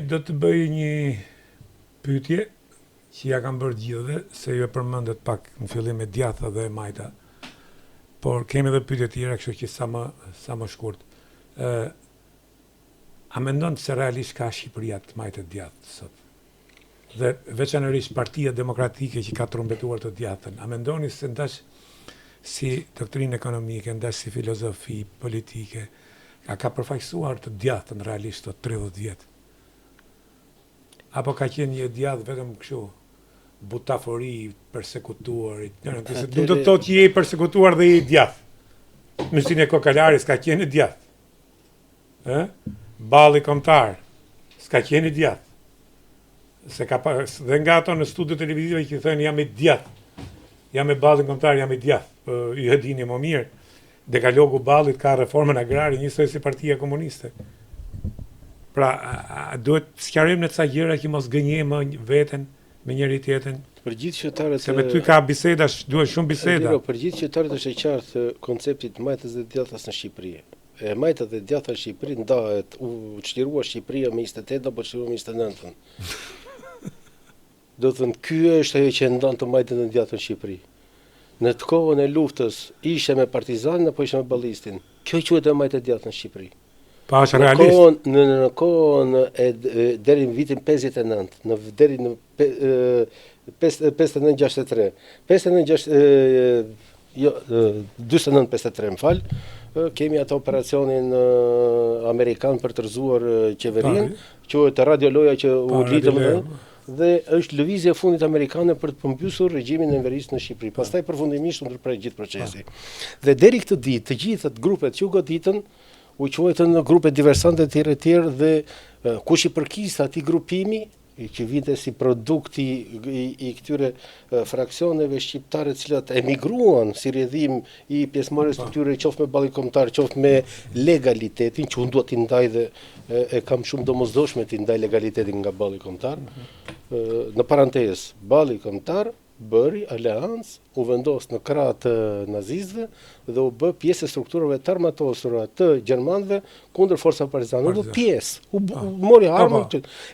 Do të bëj një pyetje që ja kam bërë gjithëve, se ju e përmendet pak në fillim me djatha dhe majta. Por kemi edhe pyetje tjera, kështu që sa më shkurt. A mendon se realisht ka Shqipëria të majtë të djathtë sot? Dhe veçanërisht Partia Demokratike që ka trumbetuar të djathtën, a mendoni se ndash si doktrinë ekonomike, ndash si filozofi politike, ka përfaqësuar të djathtën realisht të 30 vjetë? Apo ka qenë një djathtë vetëm kështu, butafori, persekutuar, nuk do të thotë që je i persekutuar dhe je i djathtë. Mësinë e Kokalarit s'ka qenë djathtë. Balli kombëtar s'ka qenë djathtë. Dhe nga ato në studio televizive që thënë jam i djathtë, jam me ballin kombëtar, jam i djathtë, ju e dini më mirë. Dekalogu ballit ka reformën agrare njësoj si Partia Komuniste. Pra, duhet sqarim në ca gjëra që mos gënjejmë veten me njëri tjetrin. Për gjithë qytetarët, se me ty ka biseda, duhet shumë biseda. Për gjithë qytetarët është e qartë koncepti i majtës dhe djathtës në Shqipëri. Majta dhe djaththa në Shqipëri ndahet, u çlirua Shqipëria me 28 apo çlirua me 29. Do të thënë, ky është ajo që ndan të majtën dhe djathtën në Shqipëri. Në të kohën e luftës ishe me partizanin apo ishe me ballistin. Kjo quhet e majtë e djathtën në Shqipëri. Pa është realist. Në kohën deri në vitin 59, deri në 59-63. 29-53, më fal. Kemi atë operacionin amerikan për të rrëzuar qeverinë, quhet radioloja që u lidhëm dhe është lëvizja e fundit amerikane për të përmbysur regjimin enverist në Shqipëri. Pastaj përfundimisht u ndërprej gjithë procesi. Dhe deri këtë ditë, të gjithat grupet që u goditën u quajtën grupe diversante të tjerë dhe kush i përkiste atij grupimi që vinte si produkti i këtyre fraksioneve shqiptare të cilat emigruan si rrjedhim i pjesëmarrjes të tyre qoftë me ballin kombëtar, qoftë me legalitetin, që unë dua t'i ndaj dhe e kam shumë domosdoshme t'i ndaj legalitetin nga balli kombëtar. Në parantezë, balli kombëtar bëri aleancë, u vendos në krah të nazistëve dhe u bë pjesë e strukturave të armatosura të gjermanëve kundër forcave partizane. U bë pjesë, u mori armë.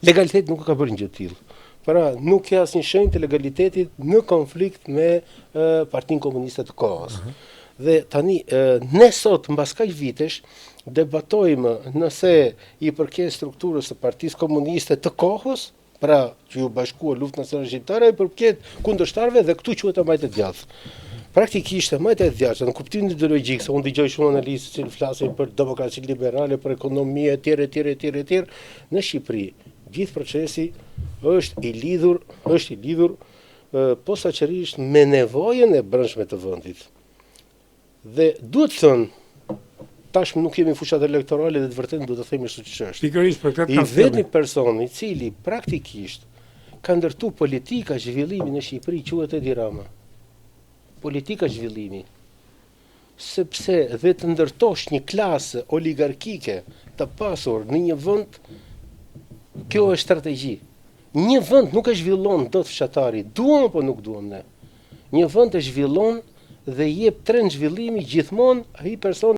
Legaliteti nuk ka bërë gjë të tillë. Pra, nuk ka asnjë shenjë të legalitetit në konflikt me Partinë Komuniste të kohës. Dhe tani, ne sot, mbas kaq vitesh, debatojmë nëse i përket strukturës së Partisë Komuniste të kohës, pra që ju bashkua Luftë Nacionale Shqiptare, i përket kundërshtarëve dhe këtu quhet e majtë e djathtë. Praktikisht e majtë e djathtë në kuptimin ideologjik, se unë dëgjoj shumë analistë që flasin për demokraci liberale, për ekonomi etj. Në Shqipëri, gjithë procesi është i lidhur posaçërisht me nevojën e brendshme të vendit. Dhe duhet thënë, tashmë nuk kemi fushat elektorale dhe të vërtetë do të themi ashtu siç është. Pikërisht për këtë I vetmi person i cili praktikisht ka ndërtu politika zhvillimi në Shqipëri quhet Edi Rama. Politika zhvillimi. Sepse dhe të ndërtosh një klasë oligarkike të pasur në një vend, kjo është strategji. Një vend nuk e zhvillon dot fshatari, duam apo nuk duam ne. Një vend e zhvillon dhe jep trend zhvillimi gjithmonë ai person